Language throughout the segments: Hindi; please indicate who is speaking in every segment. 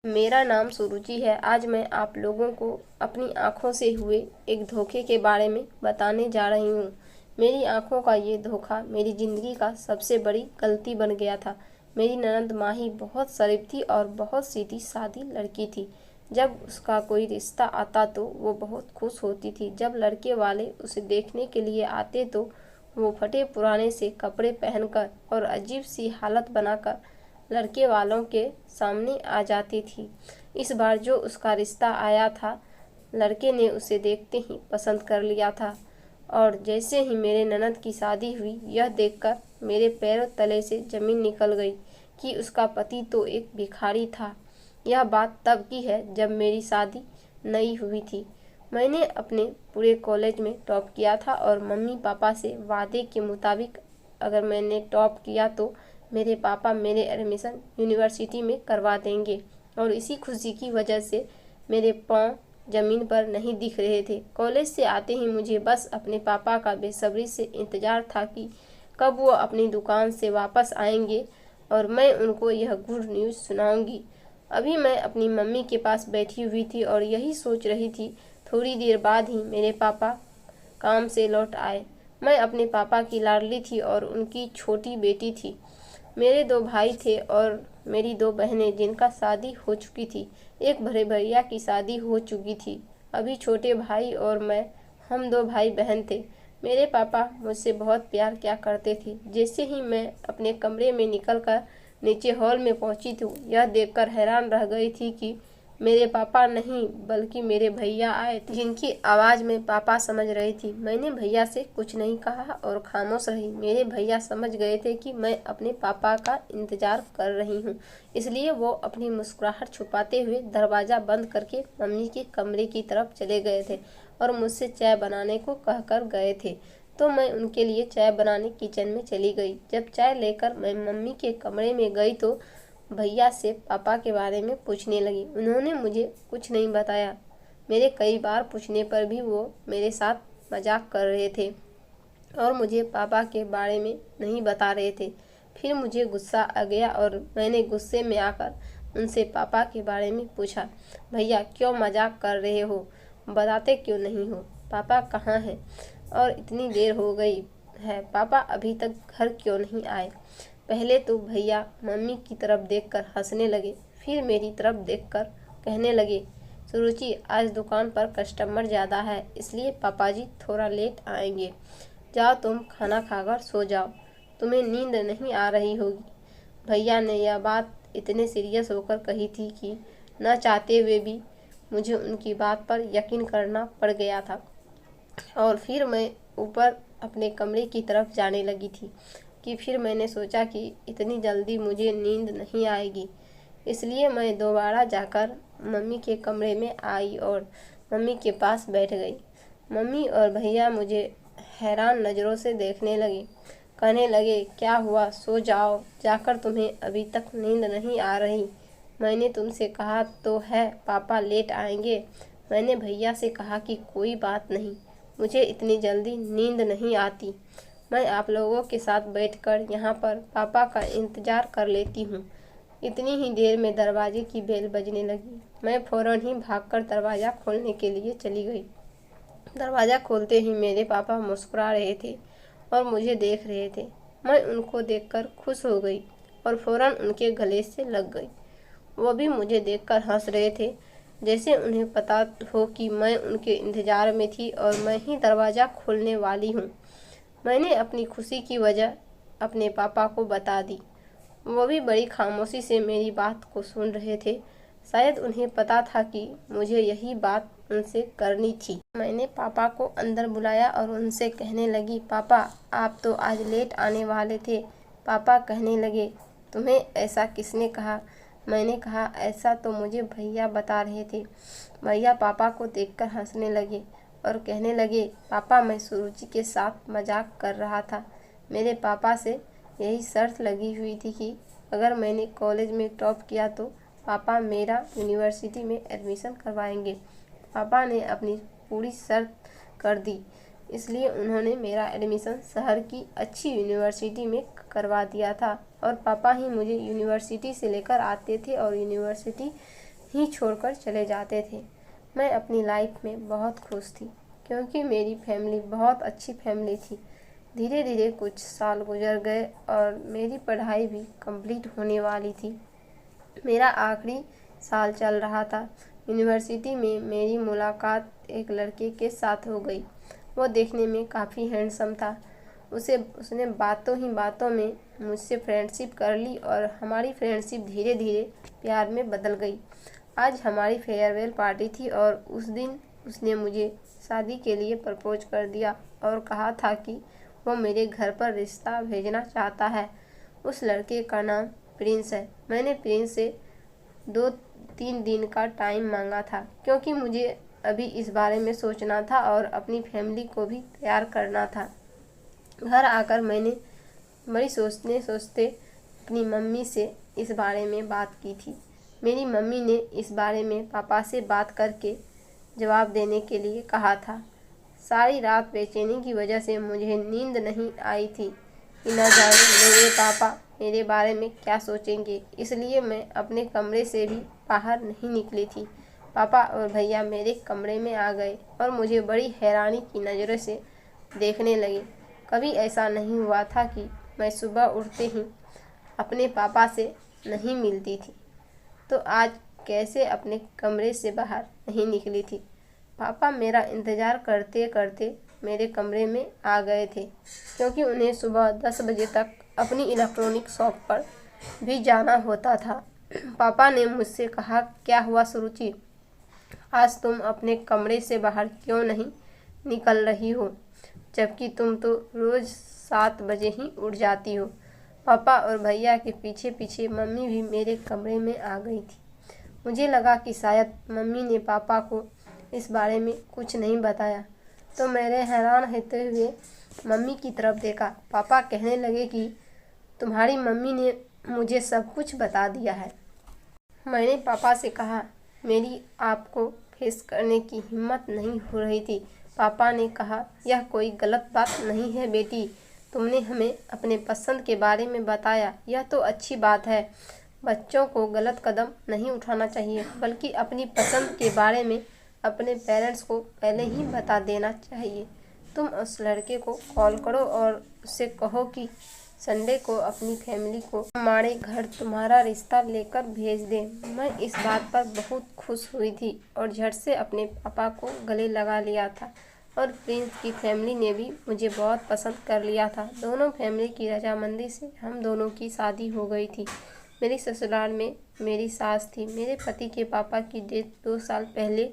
Speaker 1: मेरा नाम सुरुचि है। आज मैं आप लोगों को अपनी आँखों से हुए एक धोखे के बारे में बताने जा रही हूँ। मेरी आँखों का ये धोखा मेरी ज़िंदगी का सबसे बड़ी गलती बन गया था। मेरी ननद माही बहुत शरीफ थी और बहुत सीधी सादी लड़की थी। जब उसका कोई रिश्ता आता तो वो बहुत खुश होती थी। जब लड़के वाले उसे देखने के लिए आते तो वो फटे पुराने से कपड़े पहनकर और अजीब सी हालत बनाकर लड़के वालों के सामने आ जाती थी। इस बार जो उसका रिश्ता आया था, लड़के ने उसे देखते ही पसंद कर लिया था और जैसे ही मेरे ननद की शादी हुई, यह देखकर मेरे पैरों तले से ज़मीन निकल गई कि उसका पति तो एक भिखारी था। यह बात तब की है जब मेरी शादी नई हुई थी। मैंने अपने पूरे कॉलेज में टॉप किया था और मम्मी पापा से वादे के मुताबिक अगर मैंने टॉप किया तो मेरे पापा मेरे एडमिशन यूनिवर्सिटी में करवा देंगे और इसी खुशी की वजह से मेरे पाँव ज़मीन पर नहीं दिख रहे थे। कॉलेज से आते ही मुझे बस अपने पापा का बेसब्री से इंतज़ार था कि कब वो अपनी दुकान से वापस आएंगे और मैं उनको यह गुड न्यूज़ सुनाऊंगी। अभी मैं अपनी मम्मी के पास बैठी हुई थी और यही सोच रही थी। थोड़ी देर बाद ही मेरे पापा काम से लौट आए। मैं अपने पापा की लाडली थी और उनकी छोटी बेटी थी। मेरे दो भाई थे और मेरी दो बहनें जिनका शादी हो चुकी थी। एक बड़े भैया की शादी हो चुकी थी। अभी छोटे भाई और मैं, हम दो भाई बहन थे। मेरे पापा मुझसे बहुत प्यार किया करते थे। जैसे ही मैं अपने कमरे में निकलकर नीचे हॉल में पहुंची तो यह देखकर हैरान रह गई थी कि मेरे पापा नहीं बल्कि मेरे भैया आए थे, जिनकी आवाज़ में पापा समझ रही थी। मैंने भैया से कुछ नहीं कहा और खामोश रही। मेरे भैया समझ गए थे कि मैं अपने पापा का इंतज़ार कर रही हूँ, इसलिए वो अपनी मुस्कुराहट छुपाते हुए दरवाज़ा बंद करके मम्मी के कमरे की तरफ चले गए थे और मुझसे चाय बनाने को कहकर गए थे। तो मैं उनके लिए चाय बनाने किचन में चली गई। जब चाय लेकर मैं मम्मी के कमरे में गई तो भैया से पापा के बारे में पूछने लगी। उन्होंने मुझे कुछ नहीं बताया। मेरे कई बार पूछने पर भी वो मेरे साथ मजाक कर रहे थे और मुझे पापा के बारे में नहीं बता रहे थे। फिर मुझे गुस्सा आ गया और मैंने गुस्से में आकर उनसे पापा के बारे में पूछा, भैया क्यों मजाक कर रहे हो, बताते क्यों नहीं हो, पापा कहाँ हैं और इतनी देर हो गई है, पापा अभी तक घर क्यों नहीं आए। पहले तो भैया मम्मी की तरफ देखकर हंसने लगे, फिर मेरी तरफ देखकर कहने लगे, सुरुचि आज दुकान पर कस्टमर ज़्यादा है इसलिए पापाजी थोड़ा लेट आएंगे। जाओ तुम खाना खाकर सो जाओ, तुम्हें नींद नहीं आ रही होगी। भैया ने यह बात इतने सीरियस होकर कही थी कि न चाहते हुए भी मुझे उनकी बात पर यकीन करना पड़ गया था और फिर मैं ऊपर अपने कमरे की तरफ जाने लगी थी कि फिर मैंने सोचा कि इतनी जल्दी मुझे नींद नहीं आएगी, इसलिए मैं दोबारा जाकर मम्मी के कमरे में आई और मम्मी के पास बैठ गई। मम्मी और भैया मुझे हैरान नज़रों से देखने लगे, कहने लगे, क्या हुआ, सो जाओ जाकर, तुम्हें अभी तक नींद नहीं आ रही। मैंने तुमसे कहा तो है पापा लेट आएंगे। मैंने भैया से कहा कि कोई बात नहीं, मुझे इतनी जल्दी नींद नहीं आती, मैं आप लोगों के साथ बैठकर यहाँ पर पापा का इंतज़ार कर लेती हूँ। इतनी ही देर में दरवाजे की बेल बजने लगी। मैं फ़ौरन ही भागकर दरवाज़ा खोलने के लिए चली गई। दरवाज़ा खोलते ही मेरे पापा मुस्कुरा रहे थे और मुझे देख रहे थे। मैं उनको देखकर खुश हो गई और फ़ौरन उनके गले से लग गई। वो भी मुझे देखकर हंस रहे थे, जैसे उन्हें पता हो कि मैं उनके इंतज़ार में थी और मैं ही दरवाज़ा खोलने वाली हूँ। मैंने अपनी खुशी की वजह अपने पापा को बता दी। वो भी बड़ी खामोशी से मेरी बात को सुन रहे थे। शायद उन्हें पता था कि मुझे यही बात उनसे करनी थी। मैंने पापा को अंदर बुलाया और उनसे कहने लगी, पापा आप तो आज लेट आने वाले थे। पापा कहने लगे, तुम्हें ऐसा किसने कहा। मैंने कहा, ऐसा तो मुझे भैया बता रहे थे। भैया पापा को देखकर हंसने लगे और कहने लगे, पापा मैं सुरुचि के साथ मजाक कर रहा था। मेरे पापा से यही शर्त लगी हुई थी कि अगर मैंने कॉलेज में टॉप किया तो पापा मेरा यूनिवर्सिटी में एडमिशन करवाएंगे। पापा ने अपनी पूरी शर्त कर दी, इसलिए उन्होंने मेरा एडमिशन शहर की अच्छी यूनिवर्सिटी में करवा दिया था और पापा ही मुझे यूनिवर्सिटी से लेकर आते थे और यूनिवर्सिटी ही छोड़कर चले जाते थे। मैं अपनी लाइफ में बहुत खुश थी क्योंकि मेरी फैमिली बहुत अच्छी फैमिली थी। धीरे धीरे कुछ साल गुजर गए और मेरी पढ़ाई भी कंप्लीट होने वाली थी। मेरा आखिरी साल चल रहा था। यूनिवर्सिटी में मेरी मुलाकात एक लड़के के साथ हो गई। वो देखने में काफ़ी हैंडसम था। उसने बातों ही बातों में मुझसे फ्रेंडशिप कर ली और हमारी फ्रेंडशिप धीरे धीरे प्यार में बदल गई। आज हमारी फेयरवेल पार्टी थी और उस दिन उसने मुझे शादी के लिए प्रपोज कर दिया और कहा था कि वो मेरे घर पर रिश्ता भेजना चाहता है। उस लड़के का नाम प्रिंस है। मैंने प्रिंस से 2-3 दिन का टाइम मांगा था क्योंकि मुझे अभी इस बारे में सोचना था और अपनी फैमिली को भी तैयार करना था। घर आकर मैंने बड़ी सोचते सोचते अपनी मम्मी से इस बारे में बात की थी। मेरी मम्मी ने इस बारे में पापा से बात करके जवाब देने के लिए कहा था। सारी रात बेचैनी की वजह से मुझे नींद नहीं आई थी कि न जाने मेरे पापा मेरे बारे में क्या सोचेंगे, इसलिए मैं अपने कमरे से भी बाहर नहीं निकली थी। पापा और भैया मेरे कमरे में आ गए और मुझे बड़ी हैरानी की नज़रों से देखने लगे। कभी ऐसा नहीं हुआ था कि मैं सुबह उठते ही अपने पापा से नहीं मिलती थी, तो आज कैसे अपने कमरे से बाहर नहीं निकली थी। पापा मेरा इंतज़ार करते करते मेरे कमरे में आ गए थे क्योंकि उन्हें सुबह 10 बजे तक अपनी इलेक्ट्रॉनिक शॉप पर भी जाना होता था। पापा ने मुझसे कहा, क्या हुआ सुरुचि, आज तुम अपने कमरे से बाहर क्यों नहीं निकल रही हो, जबकि तुम तो रोज़ 7 बजे ही उठ जाती हो। पापा और भैया के पीछे पीछे मम्मी भी मेरे कमरे में आ गई थी। मुझे लगा कि शायद मम्मी ने पापा को इस बारे में कुछ नहीं बताया, तो मैंने हैरान होते हुए मम्मी की तरफ देखा। पापा कहने लगे कि तुम्हारी मम्मी ने मुझे सब कुछ बता दिया है। मैंने पापा से कहा, मेरी आपको फेस करने की हिम्मत नहीं हो रही थी। पापा ने कहा, यह कोई गलत बात नहीं है बेटी, तुमने हमें अपने पसंद के बारे में बताया, यह तो अच्छी बात है। बच्चों को गलत कदम नहीं उठाना चाहिए, बल्कि अपनी पसंद के बारे में अपने पेरेंट्स को पहले ही बता देना चाहिए। तुम उस लड़के को कॉल करो और उससे कहो कि संडे को अपनी फैमिली को हमारे घर तुम्हारा रिश्ता लेकर भेज दे। मैं इस बात पर बहुत खुश हुई थी और झट से अपने पापा को गले लगा लिया था और प्रिंस की फैमिली ने भी मुझे बहुत पसंद कर लिया था। दोनों फैमिली की रजामंदी से हम दोनों की शादी हो गई थी। मेरी ससुराल में मेरी सास थी। मेरे पति के पापा की डेथ 2 साल पहले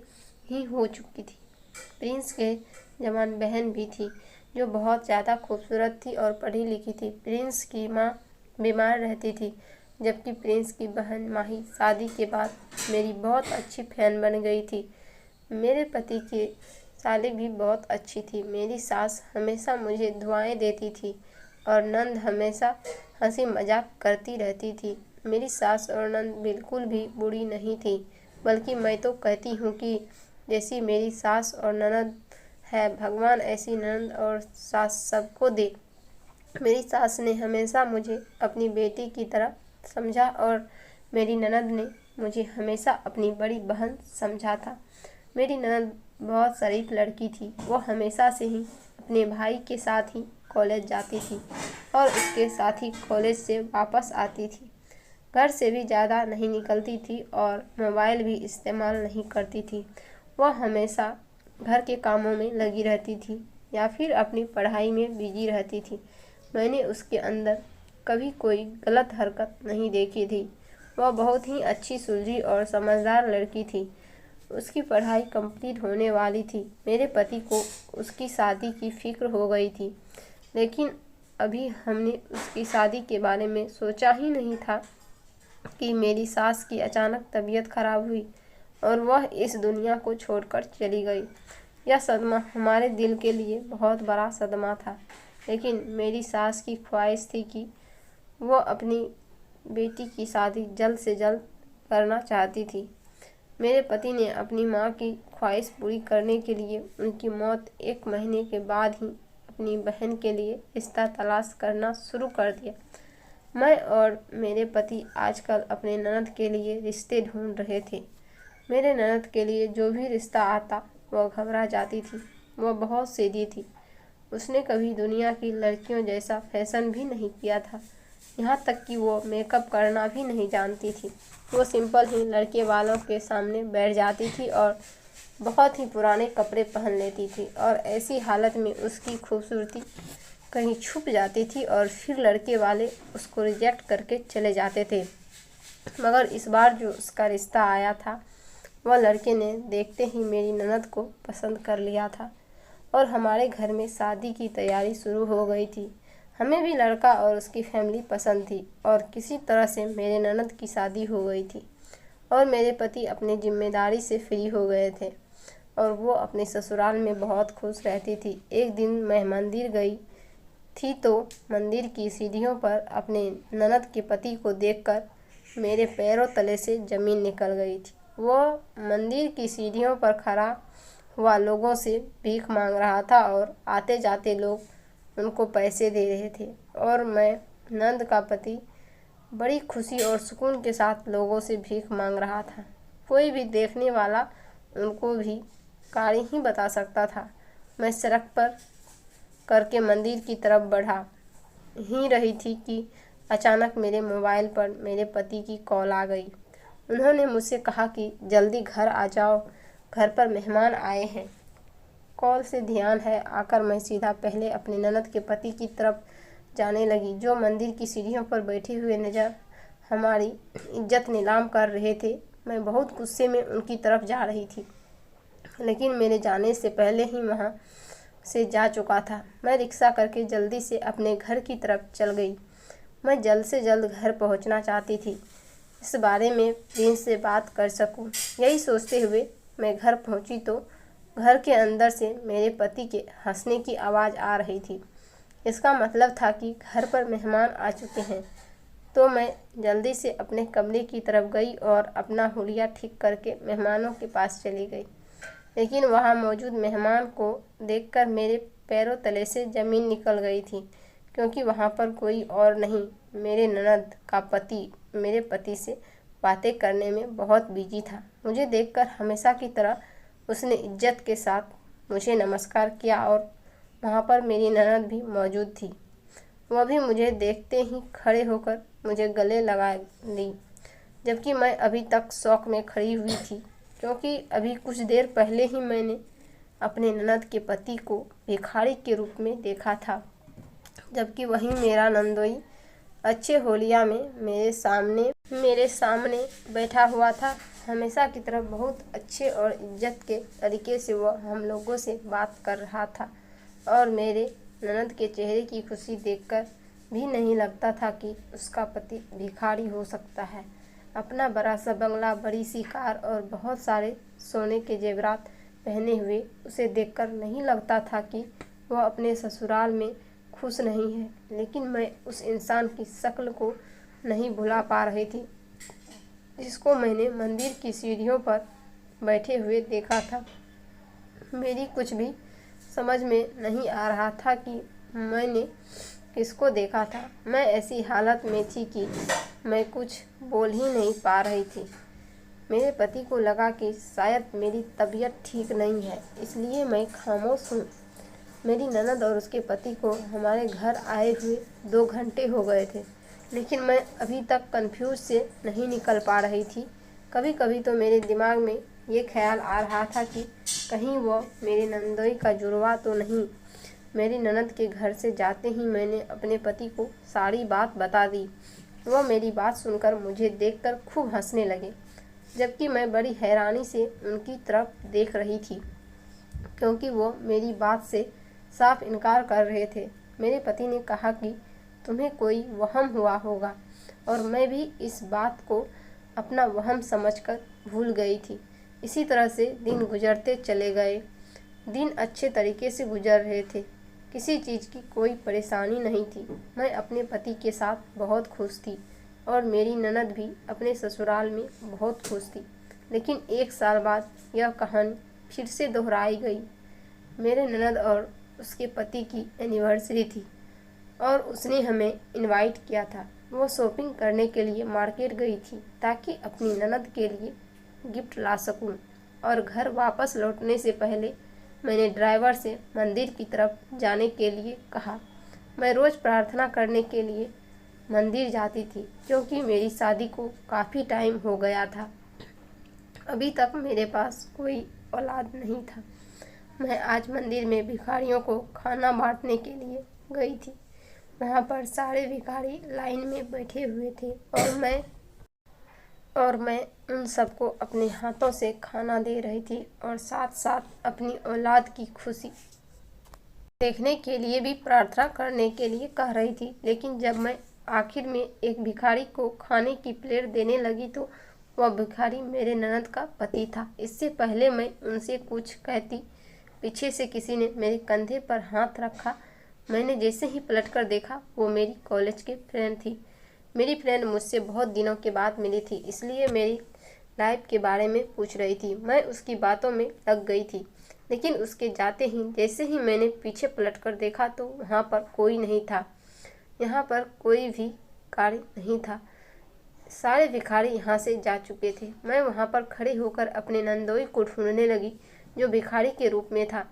Speaker 1: ही हो चुकी थी। प्रिंस के जवान बहन भी थी जो बहुत ज़्यादा खूबसूरत थी और पढ़ी लिखी थी। प्रिंस की माँ बीमार रहती थी, जबकि प्रिंस की बहन माही शादी के बाद मेरी बहुत अच्छी फैन बन गई थी। मेरे पति की साली भी बहुत अच्छी थी। मेरी सास हमेशा मुझे दुआएं देती थी और नंद हमेशा हंसी मजाक करती रहती थी। मेरी सास और नंद बिल्कुल भी बुरी नहीं थी, बल्कि मैं तो कहती हूँ कि जैसी मेरी सास और ननद है, भगवान ऐसी ननद और सास सबको दे। मेरी सास ने हमेशा मुझे अपनी बेटी की तरह समझा और मेरी ननद ने मुझे हमेशा अपनी बड़ी बहन समझा था। मेरी ननद बहुत शरीफ लड़की थी। वो हमेशा से ही अपने भाई के साथ ही कॉलेज जाती थी और उसके साथ ही कॉलेज से वापस आती थी। घर से भी ज़्यादा नहीं निकलती थी और मोबाइल भी इस्तेमाल नहीं करती थी। वह हमेशा घर के कामों में लगी रहती थी या फिर अपनी पढ़ाई में बिजी रहती थी। मैंने उसके अंदर कभी कोई गलत हरकत नहीं देखी थी। वह बहुत ही अच्छी सुलझी और समझदार लड़की थी। उसकी पढ़ाई कंप्लीट होने वाली थी। मेरे पति को उसकी शादी की फिक्र हो गई थी, लेकिन अभी हमने उसकी शादी के बारे में सोचा ही नहीं था कि मेरी सास की अचानक तबीयत खराब हुई और वह इस दुनिया को छोड़कर चली गई। यह सदमा हमारे दिल के लिए बहुत बड़ा सदमा था, लेकिन मेरी सास की ख्वाहिश थी कि वो अपनी बेटी की शादी जल्द से जल्द करना चाहती थी। मेरे पति ने अपनी माँ की ख्वाहिश पूरी करने के लिए उनकी मौत 1 महीने के बाद ही अपनी बहन के लिए रिश्ता तलाश करना शुरू कर दिया। मैं और मेरे पति आजकल अपने ननद के लिए रिश्ते ढूंढ रहे थे। मेरे ननद के लिए जो भी रिश्ता आता वह घबरा जाती थी। वह बहुत सीधी थी। उसने कभी दुनिया की लड़कियों जैसा फैशन भी नहीं किया था। यहाँ तक कि वो मेकअप करना भी नहीं जानती थी। वो सिंपल ही लड़के वालों के सामने बैठ जाती थी और बहुत ही पुराने कपड़े पहन लेती थी, और ऐसी हालत में उसकी खूबसूरती कहीं छुप जाती थी और फिर लड़के वाले उसको रिजेक्ट करके चले जाते थे। मगर इस बार जो उसका रिश्ता आया था, वह लड़के ने देखते ही मेरी ननद को पसंद कर लिया था और हमारे घर में शादी की तैयारी शुरू हो गई थी। हमें भी लड़का और उसकी फैमिली पसंद थी और किसी तरह से मेरे ननद की शादी हो गई थी और मेरे पति अपनी जिम्मेदारी से फ्री हो गए थे और वो अपने ससुराल में बहुत खुश रहती थी। एक दिन मैं मंदिर गई थी तो मंदिर की सीढ़ियों पर अपने ननद के पति को देखकर मेरे पैरों तले से ज़मीन निकल गई थी। वो मंदिर की सीढ़ियों पर खड़ा हुआ लोगों से भीख मांग रहा था और आते जाते लोग उनको पैसे दे रहे थे और मैं नंद का पति बड़ी खुशी और सुकून के साथ लोगों से भीख मांग रहा था। कोई भी देखने वाला उनको भी कारी ही बता सकता था। मैं सड़क पर करके मंदिर की तरफ बढ़ा ही रही थी कि अचानक मेरे मोबाइल पर मेरे पति की कॉल आ गई। उन्होंने मुझसे कहा कि जल्दी घर आ जाओ, घर पर मेहमान आए हैं। कॉल से ध्यान है आकर मैं सीधा पहले अपने ननद के पति की तरफ जाने लगी, जो मंदिर की सीढ़ियों पर बैठे हुए नजर हमारी इज्जत नीलाम कर रहे थे। मैं बहुत गुस्से में उनकी तरफ जा रही थी, लेकिन मेरे जाने से पहले ही वहाँ से जा चुका था। मैं रिक्शा करके जल्दी से अपने घर की तरफ चल गई। मैं जल्द से जल्द घर पहुँचना चाहती थी, इस बारे में प्रिंस से बात कर सकूं। यही सोचते हुए मैं घर पहुंची तो घर के अंदर से मेरे पति के हंसने की आवाज़ आ रही थी। इसका मतलब था कि घर पर मेहमान आ चुके हैं। तो मैं जल्दी से अपने कमरे की तरफ गई और अपना हुलिया ठीक करके मेहमानों के पास चली गई, लेकिन वहां मौजूद मेहमान को देखकर मेरे पैरों तले से ज़मीन निकल गई थी, क्योंकि वहां पर कोई और नहीं, मेरे ननद का पति मेरे पति से बातें करने में बहुत बिजी था। मुझे देखकर हमेशा की तरह उसने इज्जत के साथ मुझे नमस्कार किया और वहाँ पर मेरी ननद भी मौजूद थी। वह भी मुझे देखते ही खड़े होकर मुझे गले लगा ली, जबकि मैं अभी तक शौक में खड़ी हुई थी, क्योंकि अभी कुछ देर पहले ही मैंने अपने ननद के पति को भिखारी के रूप में देखा था, जबकि वही मेरा नंदोई अच्छे होलिया में मेरे सामने बैठा हुआ था। हमेशा की तरह बहुत अच्छे और इज्जत के तरीके से वह हम लोगों से बात कर रहा था और मेरे ननद के चेहरे की खुशी देखकर भी नहीं लगता था कि उसका पति भिखारी हो सकता है। अपना बड़ा सा बंगला, बड़ी सी कार और बहुत सारे सोने के जेवरात पहने हुए उसे देखकर नहीं लगता था कि वह अपने ससुराल में खुश नहीं है, लेकिन मैं उस इंसान की शक्ल को नहीं भुला पा रही थी जिसको मैंने मंदिर की सीढ़ियों पर बैठे हुए देखा था। मेरी कुछ भी समझ में नहीं आ रहा था कि मैंने किसको देखा था। मैं ऐसी हालत में थी कि मैं कुछ बोल ही नहीं पा रही थी। मेरे पति को लगा कि शायद मेरी तबीयत ठीक नहीं है, इसलिए मैं खामोश हूँ। मेरी ननद और उसके पति को हमारे घर आए हुए 2 घंटे हो गए थे, लेकिन मैं अभी तक कंफ्यूज से नहीं निकल पा रही थी। कभी कभी तो मेरे दिमाग में ये ख्याल आ रहा था कि कहीं वो मेरे नंदोई का जुड़वा तो नहीं। मेरी ननद के घर से जाते ही मैंने अपने पति को सारी बात बता दी। वह मेरी बात सुनकर मुझे देखकर खूब हंसने लगे, जबकि मैं बड़ी हैरानी से उनकी तरफ देख रही थी, क्योंकि वो मेरी बात से साफ इनकार कर रहे थे। मेरे पति ने कहा कि तुम्हें कोई वहम हुआ होगा, और मैं भी इस बात को अपना वहम समझकर भूल गई थी। इसी तरह से दिन गुजरते चले गए। दिन अच्छे तरीके से गुजर रहे थे, किसी चीज़ की कोई परेशानी नहीं थी। मैं अपने पति के साथ बहुत खुश थी और मेरी ननद भी अपने ससुराल में बहुत खुश थी। लेकिन 1 साल बाद यह कहानी फिर से दोहराई गई। मेरे ननद और उसके पति की एनिवर्सरी थी और उसने हमें इनवाइट किया था। वो शॉपिंग करने के लिए मार्केट गई थी ताकि अपनी ननद के लिए गिफ्ट ला सकूं। और घर वापस लौटने से पहले मैंने ड्राइवर से मंदिर की तरफ जाने के लिए कहा। मैं रोज़ प्रार्थना करने के लिए मंदिर जाती थी क्योंकि मेरी शादी को काफ़ी टाइम हो गया था। अभी तक मेरे पास कोई औलाद नहीं था। मैं आज मंदिर में भिखारियों को खाना बांटने के लिए गई थी। वहाँ पर सारे भिखारी लाइन में बैठे हुए थे और मैं उन सबको अपने हाथों से खाना दे रही थी और साथ साथ अपनी औलाद की खुशी देखने के लिए भी प्रार्थना करने के लिए कह रही थी। लेकिन जब मैं आखिर में एक भिखारी को खाने की प्लेट देने लगी तो वह भिखारी मेरे ननद का पति था। इससे पहले मैं उनसे कुछ कहती, पीछे से किसी ने मेरे कंधे पर हाथ रखा। मैंने जैसे ही पलटकर देखा, वो मेरी कॉलेज की फ्रेंड थी। मेरी फ्रेंड मुझसे बहुत दिनों के बाद मिली थी, इसलिए मेरी लाइफ के बारे में पूछ रही थी। मैं उसकी बातों में लग गई थी, लेकिन उसके जाते ही जैसे ही मैंने पीछे पलटकर देखा तो वहाँ पर कोई नहीं था। यहाँ पर कोई भी भिखारी नहीं था। सारे भिखारी यहाँ से जा चुके थे। मैं वहाँ पर खड़े होकर अपने नंदोई को ढूंढने लगी, जो भिखारी के रूप में था।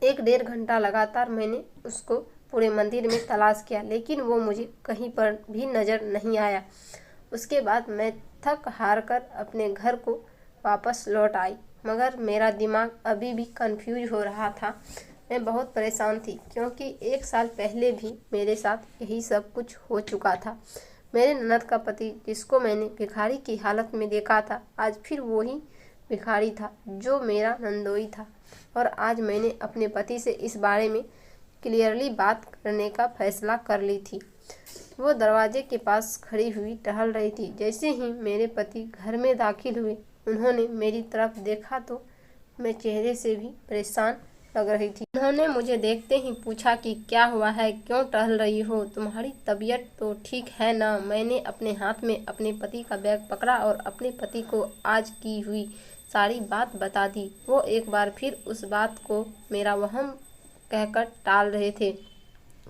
Speaker 1: 1-1.5 घंटा लगातार मैंने उसको पूरे मंदिर में तलाश किया, लेकिन वो मुझे कहीं पर भी नज़र नहीं आया। उसके बाद मैं थक हार कर अपने घर को वापस लौट आई, मगर मेरा दिमाग अभी भी कंफ्यूज हो रहा था। मैं बहुत परेशान थी क्योंकि 1 साल पहले भी मेरे साथ यही सब कुछ हो चुका था। मेरे ननद का पति, जिसको मैंने भिखारी की हालत में देखा था, आज फिर वही भिखारी था जो मेरा नंदोई था। और आज मैंने अपने पति से इस बारे में क्लियरली बात करने का फैसला कर ली थी। वो दरवाजे के पास खड़ी हुई टहल रही थी। जैसे ही मेरे पति घर में दाखिल हुए, उन्होंने मेरी तरफ देखा तो मैं चेहरे से भी परेशान लग रही थी। उन्होंने मुझे देखते ही पूछा कि क्या हुआ है, क्यों टहल रही हो, तुम्हारी तबीयत तो ठीक है ना। मैंने अपने हाथ में अपने पति का बैग पकड़ा और अपने पति को आज की हुई सारी बात बता दी। वो एक बार फिर उस बात को मेरा वहम कहकर टाल रहे थे,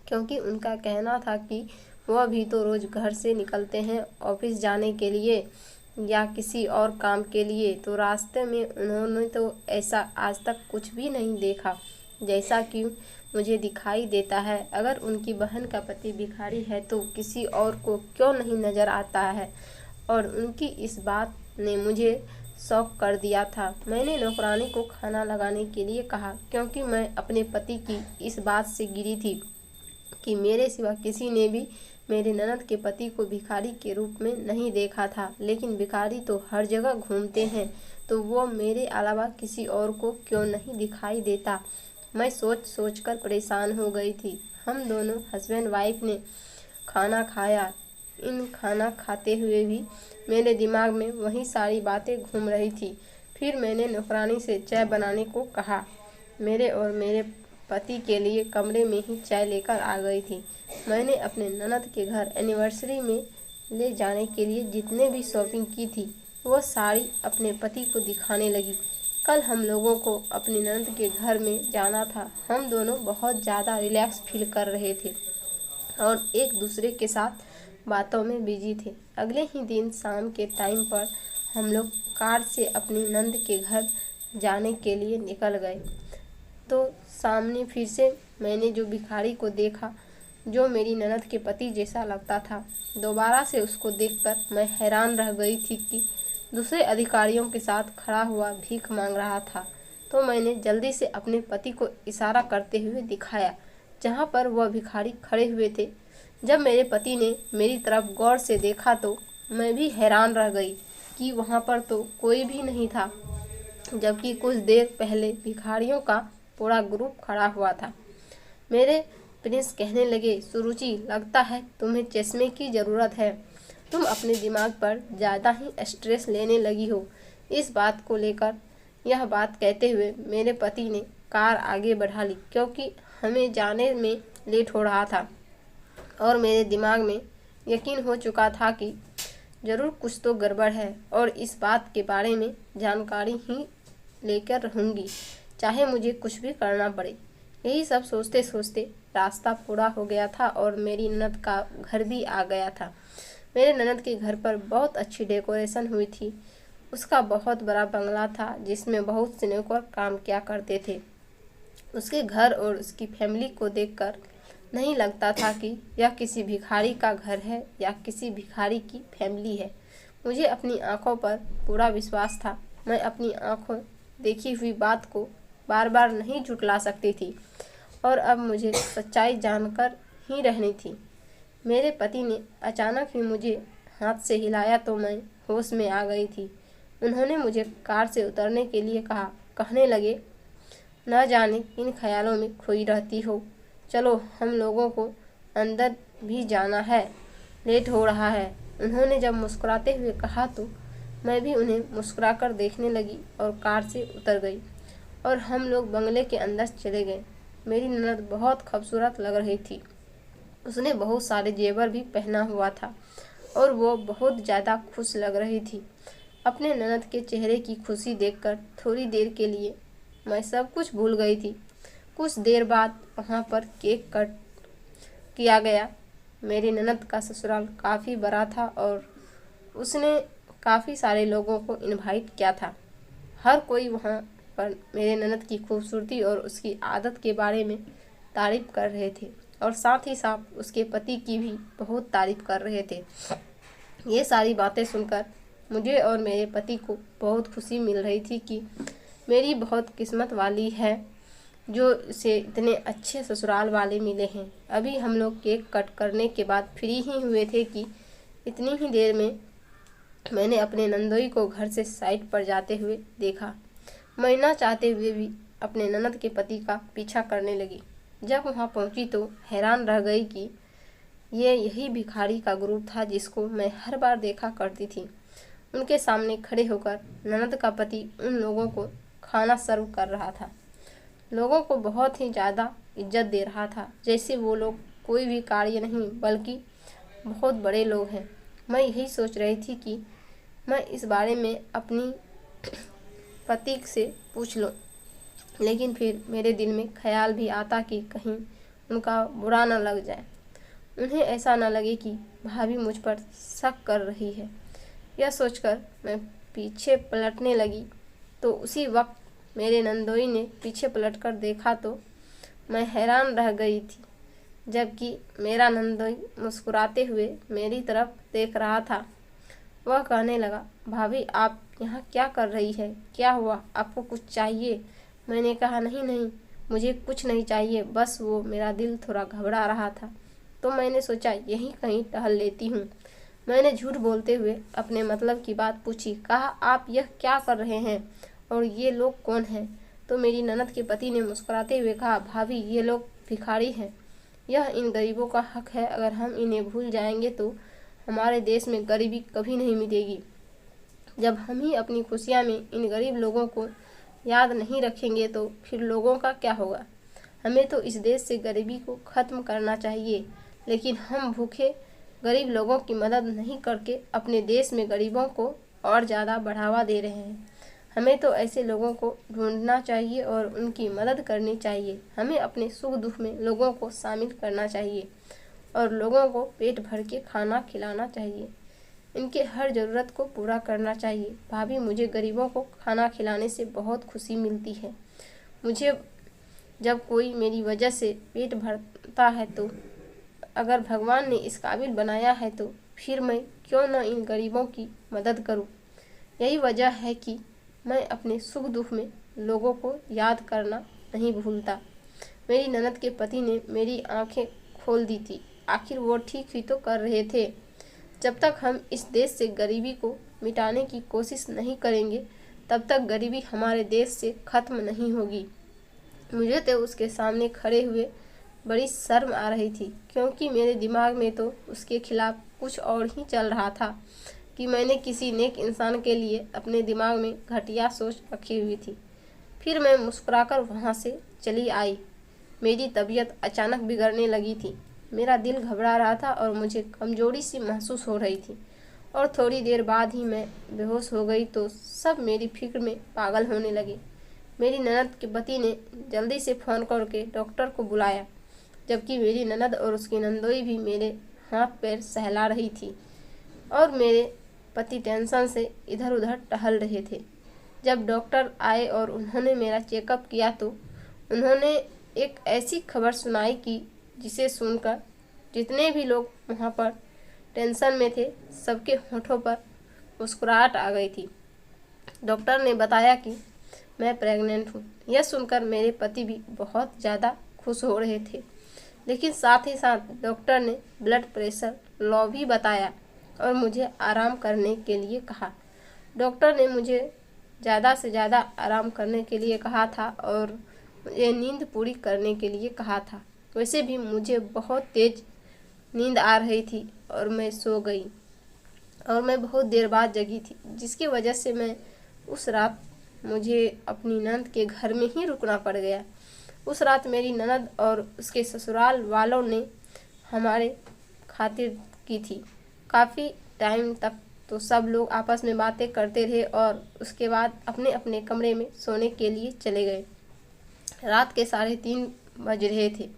Speaker 1: क्योंकि उनका कहना था कि वह भी तो रोज़ घर से निकलते हैं ऑफिस जाने के लिए या किसी और काम के लिए। तो रास्ते में उन्होंने तो ऐसा आज तक कुछ भी नहीं देखा जैसा कि मुझे दिखाई देता है। अगर उनकी बहन का पति भिखारी है तो किसी और को क्यों नहीं नज़र आता है। और उनकी इस बात ने मुझे शॉक कर दिया था। मैंने नौकरानी को खाना लगाने के लिए कहा, क्योंकि मैं अपने पति की इस बात से गिरी थी कि मेरे सिवा किसी ने भी मेरे ननद के पति को भिखारी के रूप में नहीं देखा था। लेकिन भिखारी तो हर जगह घूमते हैं, तो वो मेरे अलावा किसी और को क्यों नहीं दिखाई देता। मैं सोच सोच कर परेशान हो गई थी। हम दोनों हस्बैंड वाइफ ने खाना खाया। इन खाना खाते हुए भी मेरे दिमाग में वही सारी बातें घूम रही थी। फिर मैंने नौकरानी से चाय बनाने को कहा। मेरे और मेरे पति के लिए कमरे में ही चाय लेकर आ गई थी। मैंने अपने ननद के घर एनिवर्सरी में ले जाने के लिए जितने भी शॉपिंग की थी, वो साड़ी अपने पति को दिखाने लगी। कल हम लोगों को अपनी ननद के घर में जाना था। हम दोनों बहुत ज़्यादा रिलैक्स फील कर रहे थे और एक दूसरे के साथ बातों में बिजी थे। अगले ही दिन शाम के टाइम पर हम लोग कार से अपनी नंद के घर जाने के लिए निकल गए। तो सामने फिर से मैंने जो भिखारी को देखा, जो मेरी ननद के पति जैसा लगता था। दोबारा से उसको देखकर मैं हैरान रह गई थी कि दूसरे अधिकारियों के साथ खड़ा हुआ भीख मांग रहा था। तो मैंने जल्दी से अपने पति को इशारा करते हुए दिखाया जहाँ पर वह भिखारी खड़े हुए थे। जब मेरे पति ने मेरी तरफ गौर से देखा तो मैं भी हैरान रह गई कि वहाँ पर तो कोई भी नहीं था, जबकि कुछ देर पहले भिखारियों का पूरा ग्रुप खड़ा हुआ था। मेरे प्रिंस कहने लगे, सुरुचि, लगता है तुम्हें चश्मे की ज़रूरत है। तुम अपने दिमाग पर ज़्यादा ही स्ट्रेस लेने लगी हो। इस बात को लेकर यह बात कहते हुए मेरे पति ने कार आगे बढ़ा ली, क्योंकि हमें जाने में लेट हो रहा था और मेरे दिमाग में यकीन हो चुका था कि ज़रूर कुछ तो गड़बड़ है और इस बात के बारे में जानकारी ही लेकर रहूँगी, चाहे मुझे कुछ भी करना पड़े। यही सब सोचते सोचते रास्ता पूरा हो गया था और मेरी ननद का घर भी आ गया था। मेरे ननद के घर पर बहुत अच्छी डेकोरेशन हुई थी। उसका बहुत बड़ा बंगला था जिसमें बहुत से नौकर काम किया करते थे। उसके घर और उसकी फैमिली को देखकर नहीं लगता था कि यह किसी भिखारी का घर है या किसी भिखारी की फैमिली है। मुझे अपनी आंखों पर पूरा विश्वास था। मैं अपनी आंखों देखी हुई बात को बार बार नहीं झुठला सकती थी और अब मुझे सच्चाई जानकर ही रहनी थी। मेरे पति ने अचानक ही मुझे हाथ से हिलाया तो मैं होश में आ गई थी। उन्होंने मुझे कार से उतरने के लिए कहा। कहने लगे, न जाने किन ख्यालों में खोई रहती हो। चलो, हम लोगों को अंदर भी जाना है, लेट हो रहा है। उन्होंने जब मुस्कुराते हुए कहा तो मैं भी उन्हें मुस्कुराकर देखने लगी और कार से उतर गई और हम लोग बंगले के अंदर चले गए। मेरी ननद बहुत खूबसूरत लग रही थी। उसने बहुत सारे जेवर भी पहना हुआ था और वो बहुत ज़्यादा खुश लग रही थी। अपने ननद के चेहरे की खुशी देखकर थोड़ी देर के लिए मैं सब कुछ भूल गई थी। कुछ देर बाद वहाँ पर केक कट किया गया। मेरी ननद का ससुराल काफ़ी बड़ा था और उसने काफ़ी सारे लोगों को इनवाइट किया था। हर कोई वहाँ पर मेरे ननद की खूबसूरती और उसकी आदत के बारे में तारीफ़ कर रहे थे और साथ ही साथ उसके पति की भी बहुत तारीफ़ कर रहे थे। ये सारी बातें सुनकर मुझे और मेरे पति को बहुत खुशी मिल रही थी कि मेरी बहुत किस्मत वाली है जो उसे इतने अच्छे ससुराल वाले मिले हैं। अभी हम लोग केक कट करने के बाद फ्री ही हुए थे कि इतनी ही देर में मैंने अपने नंदोई को घर से साइड पर जाते हुए देखा। मैं ना चाहते हुए भी अपने ननद के पति का पीछा करने लगी। जब वहाँ पहुँची तो हैरान रह गई कि ये यही भिखारी का ग्रुप था जिसको मैं हर बार देखा करती थी। उनके सामने खड़े होकर ननद का पति उन लोगों को खाना सर्व कर रहा था। लोगों को बहुत ही ज़्यादा इज्जत दे रहा था, जैसे वो लोग कोई भी कार्य नहीं बल्कि बहुत बड़े लोग हैं। मैं यही सोच रही थी कि मैं इस बारे में अपनी पति से पूछ लूं, लेकिन फिर मेरे दिल में ख्याल भी आता कि कहीं उनका बुरा न लग जाए, उन्हें ऐसा न लगे कि भाभी मुझ पर शक कर रही है। यह सोचकर मैं पीछे पलटने लगी तो उसी वक्त मेरे नंदोई ने पीछे पलटकर देखा तो मैं हैरान रह गई थी, जबकि मेरा नंदोई मुस्कुराते हुए मेरी तरफ देख रहा था। वह कहने लगा, भाभी आप यहाँ क्या कर रही है? क्या हुआ? आपको कुछ चाहिए? मैंने कहा, नहीं नहीं, मुझे कुछ नहीं चाहिए, बस वो मेरा दिल थोड़ा घबरा रहा था तो मैंने सोचा यहीं कहीं टहल लेती हूँ। मैंने झूठ बोलते हुए अपने मतलब की बात पूछी। कहा, आप यह क्या कर रहे हैं और ये लोग कौन हैं? तो मेरी ननद के पति ने मुस्कुराते हुए कहा, भाभी ये लोग भिखारी हैं। यह इन गरीबों का हक है। अगर हम इन्हें भूल जाएंगे तो हमारे देश में गरीबी कभी नहीं मिटेगी। जब हम ही अपनी खुशियाँ में इन गरीब लोगों को याद नहीं रखेंगे तो फिर लोगों का क्या होगा? हमें तो इस देश से गरीबी को ख़त्म करना चाहिए, लेकिन हम भूखे गरीब लोगों की मदद नहीं करके अपने देश में गरीबों को और ज़्यादा बढ़ावा दे रहे हैं। हमें तो ऐसे लोगों को ढूंढना चाहिए और उनकी मदद करनी चाहिए। हमें अपने सुख दुख में लोगों को शामिल करना चाहिए और लोगों को पेट भर के खाना खिलाना चाहिए। इनके हर ज़रूरत को पूरा करना चाहिए। भाभी, मुझे गरीबों को खाना खिलाने से बहुत खुशी मिलती है। मुझे जब कोई मेरी वजह से पेट भरता है तो अगर भगवान ने इस काबिल बनाया है तो फिर मैं क्यों न इन गरीबों की मदद करूं। यही वजह है कि मैं अपने सुख दुख में लोगों को याद करना नहीं भूलता। मेरी ननद के पति ने मेरी आंखें खोल दी थी। आखिर वो ठीक ही तो कर रहे थे। जब तक हम इस देश से गरीबी को मिटाने की कोशिश नहीं करेंगे तब तक गरीबी हमारे देश से ख़त्म नहीं होगी। मुझे तो उसके सामने खड़े हुए बड़ी शर्म आ रही थी, क्योंकि मेरे दिमाग में तो उसके खिलाफ कुछ और ही चल रहा था कि मैंने किसी नेक इंसान के लिए अपने दिमाग में घटिया सोच रखी हुई थी। फिर मैं मुस्कुराकर वहाँ से चली आई। मेरी तबीयत अचानक बिगड़ने लगी थी। मेरा दिल घबरा रहा था और मुझे कमजोरी सी महसूस हो रही थी और थोड़ी देर बाद ही मैं बेहोश हो गई तो सब मेरी फिक्र में पागल होने लगे। मेरी ननद के पति ने जल्दी से फ़ोन करके डॉक्टर को बुलाया, जबकि मेरी ननद और उसकी नंदोई भी मेरे हाथ पैर सहला रही थी और मेरे पति टेंशन से इधर उधर टहल रहे थे। जब डॉक्टर आए और उन्होंने मेरा चेकअप किया तो उन्होंने एक ऐसी खबर सुनाई कि जिसे सुनकर जितने भी लोग वहाँ पर टेंशन में थे सबके होठों पर मुस्कुराहट आ गई थी। डॉक्टर ने बताया कि मैं प्रेग्नेंट हूँ। यह सुनकर मेरे पति भी बहुत ज़्यादा खुश हो रहे थे, लेकिन साथ ही साथ डॉक्टर ने ब्लड प्रेशर लो भी बताया और मुझे आराम करने के लिए कहा। डॉक्टर ने मुझे ज़्यादा से ज़्यादा आराम करने के लिए कहा था और मुझे नींद पूरी करने के लिए कहा था। वैसे भी मुझे बहुत तेज़ नींद आ रही थी और मैं सो गई और मैं बहुत देर बाद जगी थी, जिसकी वजह से मैं उस रात मुझे अपनी ननद के घर में ही रुकना पड़ गया। उस रात मेरी ननद और उसके ससुराल वालों ने हमारे खातिर की थी। काफ़ी टाइम तक तो सब लोग आपस में बातें करते रहे और उसके बाद अपने अपने कमरे में सोने के लिए चले गए। रात के 3:30 बज रहे थे।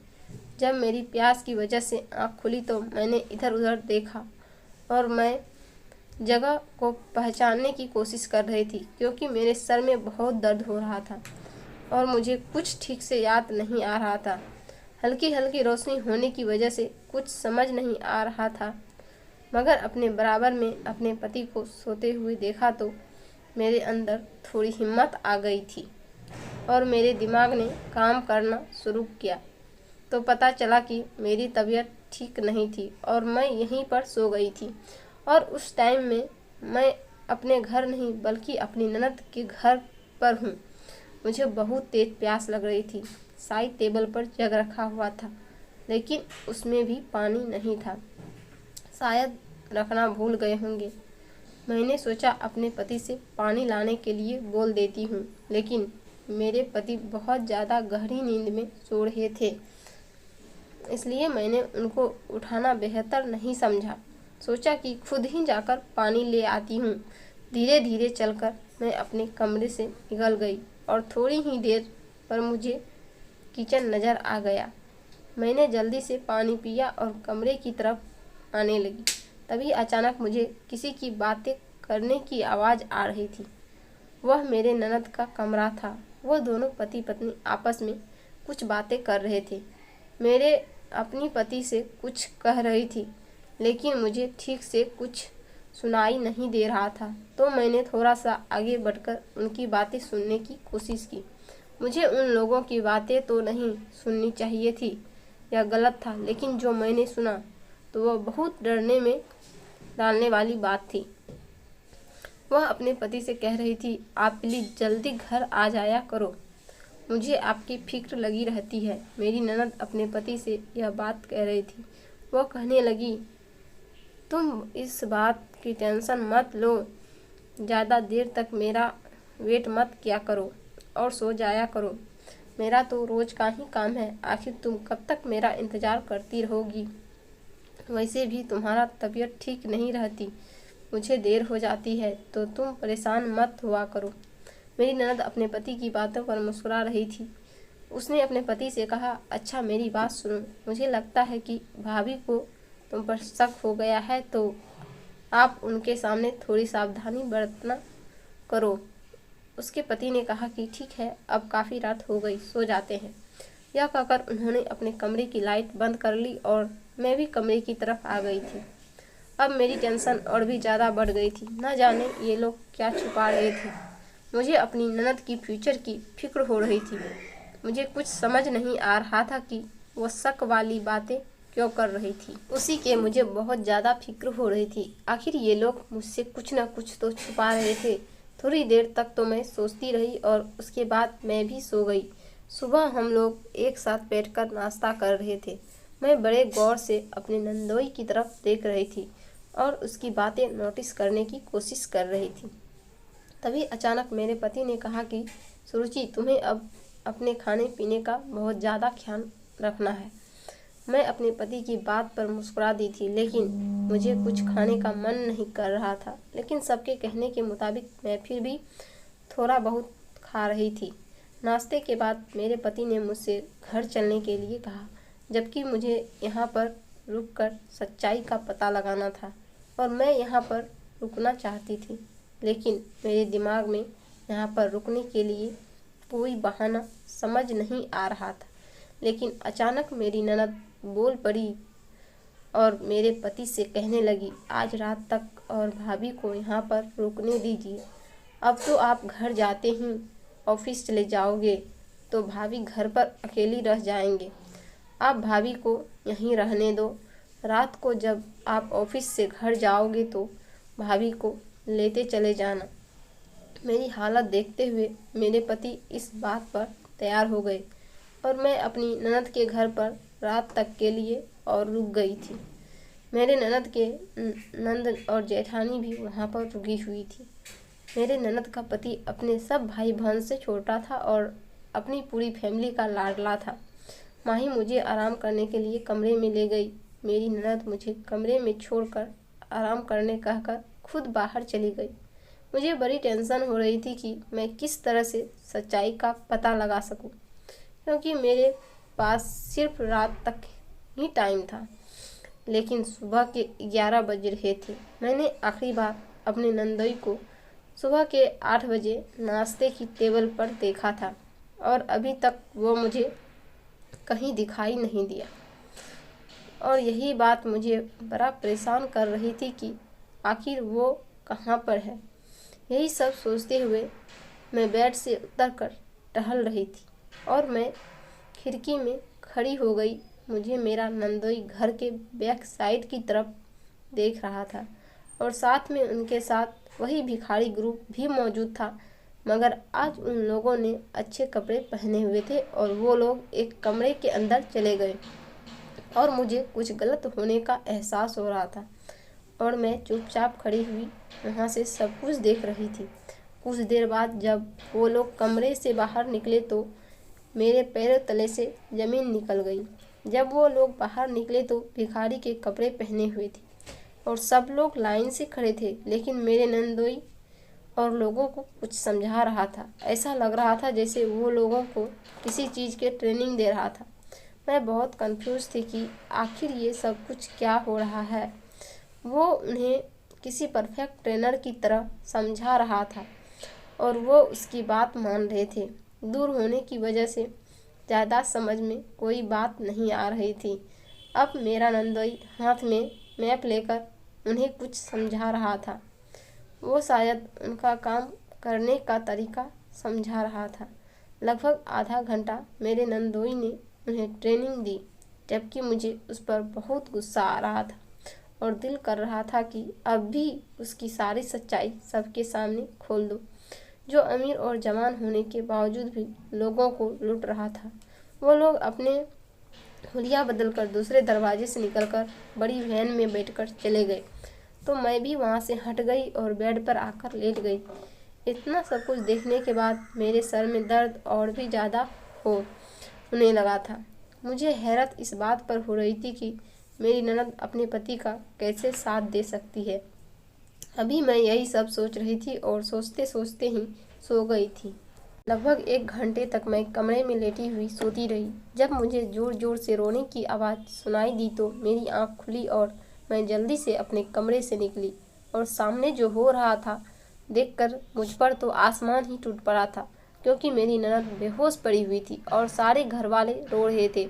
Speaker 1: जब मेरी प्यास की वजह से आँख खुली तो मैंने इधर उधर देखा और मैं जगह को पहचानने की कोशिश कर रही थी, क्योंकि मेरे सर में बहुत दर्द हो रहा था और मुझे कुछ ठीक से याद नहीं आ रहा था। हल्की हल्की रोशनी होने की वजह से कुछ समझ नहीं आ रहा था, मगर अपने बराबर में अपने पति को सोते हुए देखा तो मेरे अंदर थोड़ी हिम्मत आ गई थी और मेरे दिमाग ने काम करना शुरू किया। तो पता चला कि मेरी तबीयत ठीक नहीं थी और मैं यहीं पर सो गई थी। और उस टाइम में मैं अपने घर नहीं बल्कि अपनी ननद के घर पर हूँ। मुझे बहुत तेज़ प्यास लग रही थी। शायद टेबल पर जग रखा हुआ था, लेकिन उसमें भी पानी नहीं था। शायद रखना भूल गए होंगे। मैंने सोचा अपने पति से पानी लाने के लिए बोल देती हूँ, लेकिन मेरे पति बहुत ज़्यादा गहरी नींद में सो रहे थे, इसलिए मैंने उनको उठाना बेहतर नहीं समझा। सोचा कि खुद ही जाकर पानी ले आती हूँ। धीरे धीरे चलकर मैं अपने कमरे से निकल गई और थोड़ी ही देर पर मुझे किचन नज़र आ गया। मैंने जल्दी से पानी पिया और कमरे की तरफ आने लगी। तभी अचानक मुझे किसी की बातें करने की आवाज़ आ रही थी। वह मेरे ननद का कमरा था। वह दोनों पति पत्नी आपस में कुछ बातें कर रहे थे। मेरे अपनी पति से कुछ कह रही थी, लेकिन मुझे ठीक से कुछ सुनाई नहीं दे रहा था, तो मैंने थोड़ा सा आगे बढ़कर उनकी बातें सुनने की कोशिश की। मुझे उन लोगों की बातें तो नहीं सुननी चाहिए थी, यह गलत था, लेकिन जो मैंने सुना तो वह बहुत डरने में डालने वाली बात थी। वह अपने पति से कह रही थी, आप प्लीज़ जल्दी घर आ जाया करो, मुझे आपकी फिक्र लगी रहती है। मेरी ननद अपने पति से यह बात कह रही थी। वह कहने लगी, तुम इस बात की टेंशन मत लो, ज़्यादा देर तक मेरा वेट मत किया करो और सो जाया करो। मेरा तो रोज़ का ही काम है, आखिर तुम कब तक मेरा इंतज़ार करती रहोगी। वैसे भी तुम्हारा तबीयत ठीक नहीं रहती, मुझे देर हो जाती है, तो तुम परेशान मत हुआ करो। मेरी ननद अपने पति की बातों पर मुस्कुरा रही थी। उसने अपने पति से कहा, अच्छा मेरी बात सुनो, मुझे लगता है कि भाभी को तुम पर शक हो गया है, तो आप उनके सामने थोड़ी सावधानी बरतना करो। उसके पति ने कहा कि ठीक है, अब काफ़ी रात हो गई, सो जाते हैं। यह कहकर उन्होंने अपने कमरे की लाइट बंद कर ली और मैं भी कमरे की तरफ आ गई थी। अब मेरी टेंशन और भी ज़्यादा बढ़ गई थी। न जाने ये लोग क्या छुपा रहे थे। मुझे अपनी ननद की फ्यूचर की फिक्र हो रही थी। मुझे कुछ समझ नहीं आ रहा था कि वो शक वाली बातें क्यों कर रही थी। उसी के मुझे बहुत ज़्यादा फिक्र हो रही थी। आखिर ये लोग मुझसे कुछ न कुछ तो छुपा रहे थे। थोड़ी देर तक तो मैं सोचती रही और उसके बाद मैं भी सो गई। सुबह हम लोग एक साथ बैठकर नाश्ता कर रहे थे। मैं बड़े गौर से अपने नंदोई की तरफ देख रही थी और उसकी बातें नोटिस करने की कोशिश कर रही थी। तभी अचानक मेरे पति ने कहा कि सुरुचि, तुम्हें अब अपने खाने पीने का बहुत ज़्यादा ख्याल रखना है। मैं अपने पति की बात पर मुस्कुरा दी थी, लेकिन मुझे कुछ खाने का मन नहीं कर रहा था। लेकिन सबके कहने के मुताबिक मैं फिर भी थोड़ा बहुत खा रही थी। नाश्ते के बाद मेरे पति ने मुझसे घर चलने के लिए कहा, जबकि मुझे यहाँ पर रुककर सच्चाई का पता लगाना था और मैं यहाँ पर रुकना चाहती थी, लेकिन मेरे दिमाग में यहाँ पर रुकने के लिए कोई बहाना समझ नहीं आ रहा था। लेकिन अचानक मेरी ननद बोल पड़ी और मेरे पति से कहने लगी, आज रात तक और भाभी को यहाँ पर रुकने दीजिए। अब तो आप घर जाते ही ऑफिस चले जाओगे तो भाभी घर पर अकेली रह जाएंगे। आप भाभी को यहीं रहने दो। रात को जब आप ऑफिस से घर जाओगे तो भाभी को लेते चले जाना। मेरी हालत देखते हुए मेरे पति इस बात पर तैयार हो गए और मैं अपनी ननद के घर पर रात तक के लिए और रुक गई थी। मेरे ननद के नंद और जेठानी भी वहाँ पर रुकी हुई थी। मेरे ननद का पति अपने सब भाई बहन से छोटा था और अपनी पूरी फैमिली का लाडला था। माही मुझे आराम करने के लिए कमरे में ले गई। मेरी ननद मुझे कमरे में छोड़कर आराम करने कहकर खुद बाहर चली गई। मुझे बड़ी टेंशन हो रही थी कि मैं किस तरह से सच्चाई का पता लगा सकूं, क्योंकि मेरे पास सिर्फ रात तक ही टाइम था। लेकिन सुबह के 11 बज रहे थे। मैंने आखिरी बार अपने नंदोई को सुबह के 8 बजे नाश्ते की टेबल पर देखा था और अभी तक वो मुझे कहीं दिखाई नहीं दिया। और यही बात मुझे बड़ा परेशान कर रही थी कि आखिर वो कहाँ पर है। यही सब सोचते हुए मैं बेड से उतरकर टहल रही थी और मैं खिड़की में खड़ी हो गई। मुझे मेरा नंदोई घर के बैक साइड की तरफ देख रहा था और साथ में उनके साथ वही भिखारी ग्रुप भी मौजूद था, मगर आज उन लोगों ने अच्छे कपड़े पहने हुए थे और वो लोग एक कमरे के अंदर चले गए और मुझे कुछ गलत होने का एहसास हो रहा था और मैं चुपचाप खड़ी हुई वहाँ से सब कुछ देख रही थी। कुछ देर बाद जब वो लोग कमरे से बाहर निकले तो मेरे पैरों तले से ज़मीन निकल गई। जब वो लोग बाहर निकले तो भिखारी के कपड़े पहने हुए थे और सब लोग लाइन से खड़े थे, लेकिन मेरे नंदोई और लोगों को कुछ समझा रहा था। ऐसा लग रहा था जैसे वो लोगों को किसी चीज़ के ट्रेनिंग दे रहा था। मैं बहुत कंफ्यूज थी कि आखिर ये सब कुछ क्या हो रहा है। वो उन्हें किसी परफेक्ट ट्रेनर की तरह समझा रहा था और वो उसकी बात मान रहे थे। दूर होने की वजह से ज़्यादा समझ में कोई बात नहीं आ रही थी। अब मेरा नंदोई हाथ में मैप लेकर उन्हें कुछ समझा रहा था। वो शायद उनका काम करने का तरीका समझा रहा था। लगभग आधा घंटा मेरे नंदोई ने उन्हें ट्रेनिंग दी, जबकि मुझे उस पर बहुत गुस्सा आ रहा था और दिल कर रहा था कि अब भी उसकी सारी सच्चाई सबके सामने खोल दूं, जो अमीर और जवान होने के बावजूद भी लोगों को लूट रहा था। वो लोग अपने हुलिया बदलकर दूसरे दरवाजे से निकलकर बड़ी वैन में बैठकर चले गए, तो मैं भी वहाँ से हट गई और बेड पर आकर लेट गई। इतना सब कुछ देखने के बाद मेरे सर में दर्द और भी ज़्यादा होने लगा था। मुझे हैरत इस बात पर हो रही थी कि मेरी ननद अपने पति का कैसे साथ दे सकती है। अभी मैं यही सब सोच रही थी और सोचते सोचते ही सो गई थी। लगभग 1 घंटे तक मैं कमरे में लेटी हुई सोती रही। जब मुझे जोर जोर से रोने की आवाज़ सुनाई दी तो मेरी आंख खुली और मैं जल्दी से अपने कमरे से निकली और सामने जो हो रहा था देखकर मुझ पर तो आसमान ही टूट पड़ा था, क्योंकि मेरी ननद बेहोश पड़ी हुई थी और सारे घर वाले रो रहे थे।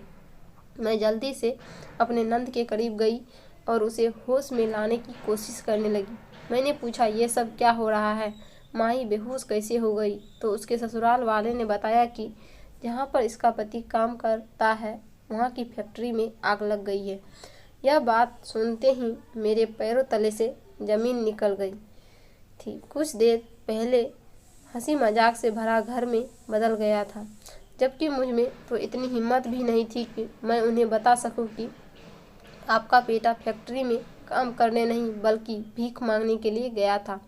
Speaker 1: मैं जल्दी से अपने नंद के करीब गई और उसे होश में लाने की कोशिश करने लगी। मैंने पूछा, ये सब क्या हो रहा है? माही बेहोश कैसे हो गई? तो उसके ससुराल वाले ने बताया कि जहाँ पर इसका पति काम करता है वहाँ की फैक्ट्री में आग लग गई है। यह बात सुनते ही मेरे पैरों तले से ज़मीन निकल गई थी। कुछ देर पहले हंसी मजाक से भरा घर में बदल गया था, जबकि मुझ में तो इतनी हिम्मत भी नहीं थी कि मैं उन्हें बता सकूं कि आपका बेटा फैक्ट्री में काम करने नहीं बल्कि भीख मांगने के लिए गया था।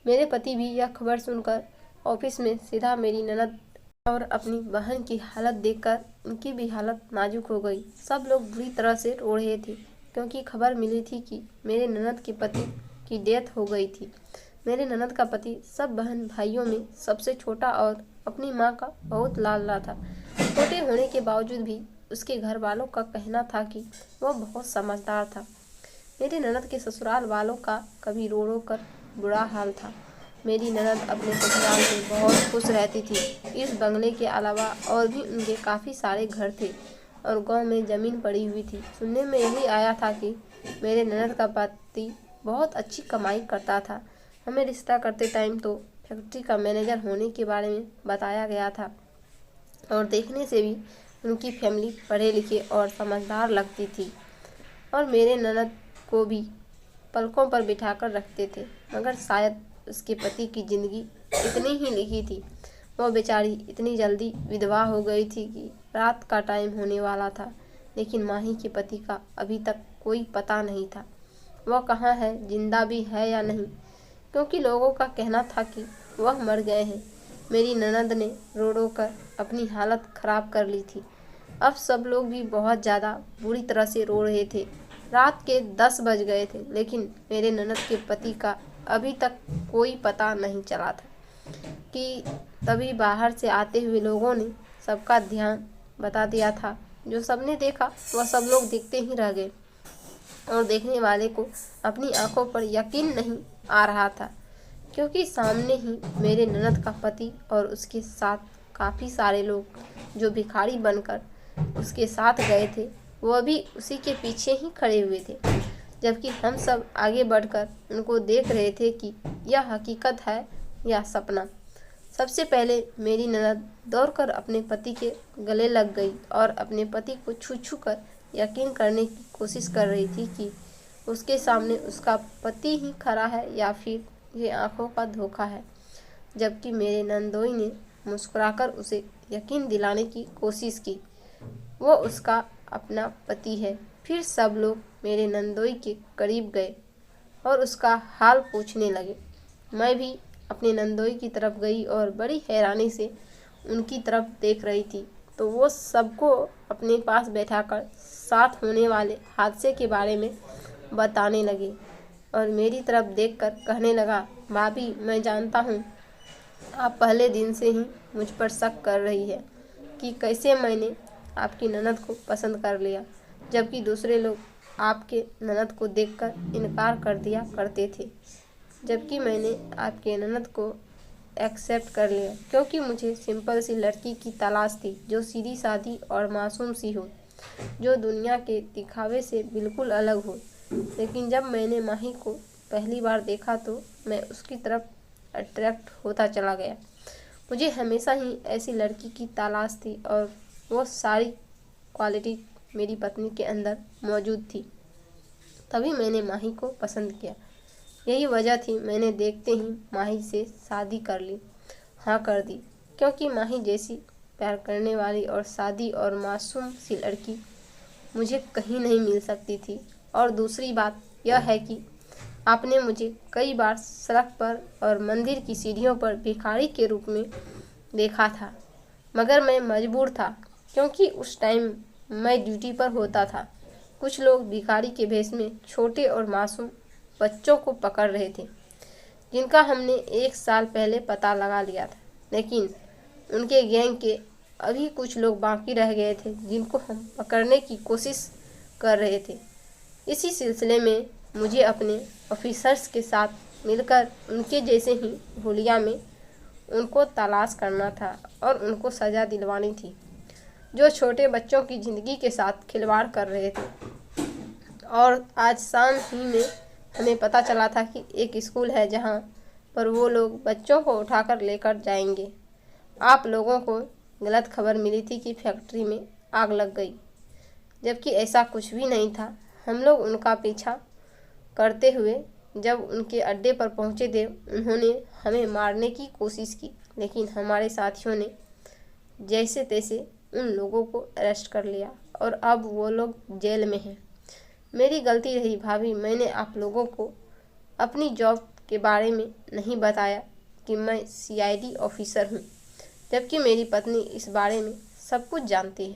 Speaker 1: मेरे पति भी यह खबर सुनकर ऑफिस में सीधा मेरी ननद और अपनी बहन की हालत देखकर उनकी भी हालत नाजुक हो गई। सब लोग बुरी तरह से रो रहे थे, क्योंकि खबर मिली थी कि मेरे ननद के पति की डेथ हो गई थी। मेरे ननद का पति सब बहन भाइयों में सबसे छोटा और अपनी माँ का बहुत लाडला था। छोटे होने के बावजूद भी उसके घर वालों का कहना था कि वह बहुत समझदार था। मेरी ननद के ससुराल वालों का कभी रो रो कर बुरा हाल था। मेरी ननद अपने ससुराल में बहुत खुश रहती थी। इस बंगले के अलावा और भी उनके काफ़ी सारे घर थे और गांव में ज़मीन पड़ी हुई थी। सुनने में यही आया था कि मेरे ननद का पति बहुत अच्छी कमाई करता था। हमें रिश्ता करते टाइम तो फैक्ट्री का मैनेजर होने के बारे में बताया गया था और देखने से भी उनकी फैमिली पढ़े लिखे और समझदार लगती थी और मेरे ननद को भी पलकों पर बिठाकर रखते थे। मगर शायद उसके पति की ज़िंदगी इतनी ही लिखी थी। वह बेचारी इतनी जल्दी विधवा हो गई थी कि रात का टाइम होने वाला था, लेकिन माही के पति का अभी तक कोई पता नहीं था। वह कहाँ है, जिंदा भी है या नहीं, क्योंकि लोगों का कहना था कि वह मर गए हैं। मेरी ननद ने रो रो कर अपनी हालत ख़राब कर ली थी। अब सब लोग भी बहुत ज़्यादा बुरी तरह से रो रहे थे। रात के 10 बज गए थे, लेकिन मेरे ननद के पति का अभी तक कोई पता नहीं चला था कि तभी बाहर से आते हुए लोगों ने सबका ध्यान बता दिया था। जो सबने देखा वह सब लोग देखते ही रह गए और देखने वाले को अपनी आंखों पर यकीन नहीं आ रहा था, क्योंकि सामने ही मेरे ननद का पति और उसके साथ काफ़ी सारे लोग जो भिखारी बनकर उसके साथ गए थे, वह भी उसी के पीछे ही खड़े हुए थे। जबकि हम सब आगे बढ़कर उनको देख रहे थे कि यह हकीकत है या सपना। सबसे पहले मेरी ननद दौड़कर अपने पति के गले लग गई और अपने पति को छू छू कर यकीन करने की कोशिश कर रही थी कि उसके सामने उसका पति ही खड़ा है या फिर ये आंखों का धोखा है। जबकि मेरे नंदोई ने मुस्कुराकर उसे यकीन दिलाने की कोशिश की वो उसका अपना पति है। फिर सब लोग मेरे नंदोई के करीब गए और उसका हाल पूछने लगे। मैं भी अपने नंदोई की तरफ गई और बड़ी हैरानी से उनकी तरफ देख रही थी, तो वो सबको अपने पास बैठाकर साथ होने वाले हादसे के बारे में बताने लगे और मेरी तरफ देखकर कहने लगा, भाभी मैं जानता हूँ आप पहले दिन से ही मुझ पर शक कर रही है कि कैसे मैंने आपकी ननद को पसंद कर लिया, जबकि दूसरे लोग आपके ननद को देखकर इनकार कर दिया करते थे। जबकि मैंने आपके ननद को एक्सेप्ट कर लिया क्योंकि मुझे सिंपल सी लड़की की तलाश थी जो सीधी सादी और मासूम सी हो, जो दुनिया के दिखावे से बिल्कुल अलग हो। लेकिन जब मैंने माही को पहली बार देखा तो मैं उसकी तरफ अट्रैक्ट होता चला गया। मुझे हमेशा ही ऐसी लड़की की तलाश थी और वो सारी क्वालिटी मेरी पत्नी के अंदर मौजूद थी। तभी मैंने माही को पसंद किया। यही वजह थी मैंने देखते ही माही से शादी कर ली, हाँ कर दी, क्योंकि माही जैसी प्यार करने वाली और सादी और मासूम सी लड़की मुझे कहीं नहीं मिल सकती थी। और दूसरी बात यह है कि आपने मुझे कई बार सड़क पर और मंदिर की सीढ़ियों पर भिखारी के रूप में देखा था, मगर मैं मजबूर था क्योंकि उस टाइम मैं ड्यूटी पर होता था। कुछ लोग भिखारी के भेष में छोटे और मासूम बच्चों को पकड़ रहे थे, जिनका हमने 1 साल पहले पता लगा लिया था, लेकिन उनके गैंग के अभी कुछ लोग बाकी रह गए थे जिनको हम पकड़ने की कोशिश कर रहे थे। इसी सिलसिले में मुझे अपने ऑफिसर्स के साथ मिलकर उनके जैसे ही हुलिया में उनको तलाश करना था और उनको सज़ा दिलवानी थी, जो छोटे बच्चों की ज़िंदगी के साथ खिलवाड़ कर रहे थे। और आज शाम ही में हमें पता चला था कि एक स्कूल है जहाँ पर वो लोग बच्चों को उठाकर लेकर जाएंगे। आप लोगों को गलत खबर मिली थी कि फैक्ट्री में आग लग गई, जबकि ऐसा कुछ भी नहीं था। हम लोग उनका पीछा करते हुए जब उनके अड्डे पर पहुंचे थे, उन्होंने हमें मारने की कोशिश की, लेकिन हमारे साथियों ने जैसे तैसे उन लोगों को अरेस्ट कर लिया और अब वो लोग जेल में हैं। मेरी गलती रही भाभी, मैंने आप लोगों को अपनी जॉब के बारे में नहीं बताया कि मैं CID ऑफिसर हूँ, जबकि मेरी पत्नी इस बारे में सब कुछ जानती है।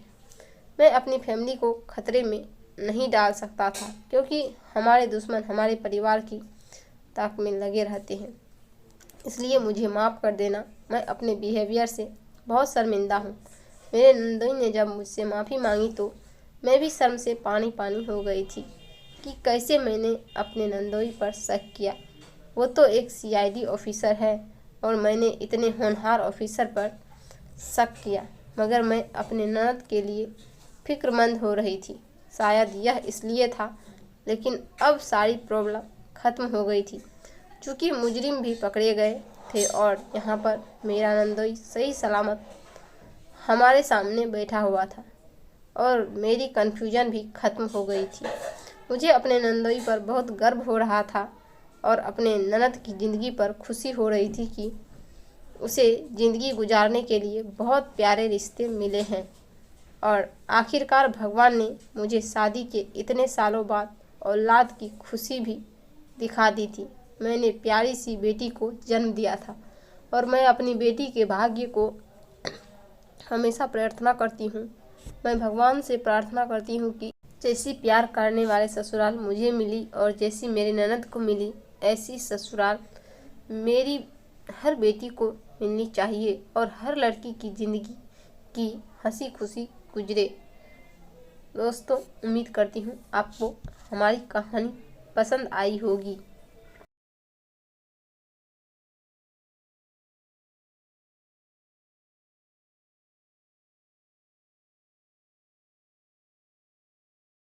Speaker 1: मैं अपनी फैमिली को खतरे में नहीं डाल सकता था क्योंकि हमारे दुश्मन हमारे परिवार की ताक में लगे रहते हैं। इसलिए मुझे माफ़ कर देना, मैं अपने बिहेवियर से बहुत शर्मिंदा हूँ। मेरे नंदोई ने जब मुझसे माफ़ी मांगी तो मैं भी शर्म से पानी पानी हो गई थी। कि कैसे मैंने अपने नंदोई पर शक किया। वो तो एक सीआईडी ऑफिसर है और मैंने इतने होनहार ऑफिसर पर शक किया, मगर मैं अपने ननद के लिए फिक्रमंद हो रही थी। शायद यह इसलिए था, लेकिन अब सारी प्रॉब्लम ख़त्म हो गई थी, चूँकि मुजरिम भी पकड़े गए थे और यहाँ पर मेरा नंदोई सही सलामत हमारे सामने बैठा हुआ था और मेरी कन्फ्यूजन भी ख़त्म हो गई थी। मुझे अपने नंदोई पर बहुत गर्व हो रहा था और अपने ननद की ज़िंदगी पर खुशी हो रही थी कि उसे ज़िंदगी गुजारने के लिए बहुत प्यारे रिश्ते मिले हैं। और आखिरकार भगवान ने मुझे शादी के इतने सालों बाद औलाद की खुशी भी दिखा दी थी। मैंने प्यारी सी बेटी को जन्म दिया था और मैं अपनी बेटी के भाग्य को हमेशा प्रार्थना करती हूँ। मैं भगवान से प्रार्थना करती हूँ कि जैसी प्यार करने वाले ससुराल मुझे मिली और जैसी मेरी ननद को मिली, ऐसी ससुराल मेरी हर बेटी को मिलनी चाहिए और हर लड़की की ज़िंदगी की हंसी खुशी गुजरे। दोस्तों, उम्मीद करती हूँ आपको हमारी कहानी पसंद आई होगी।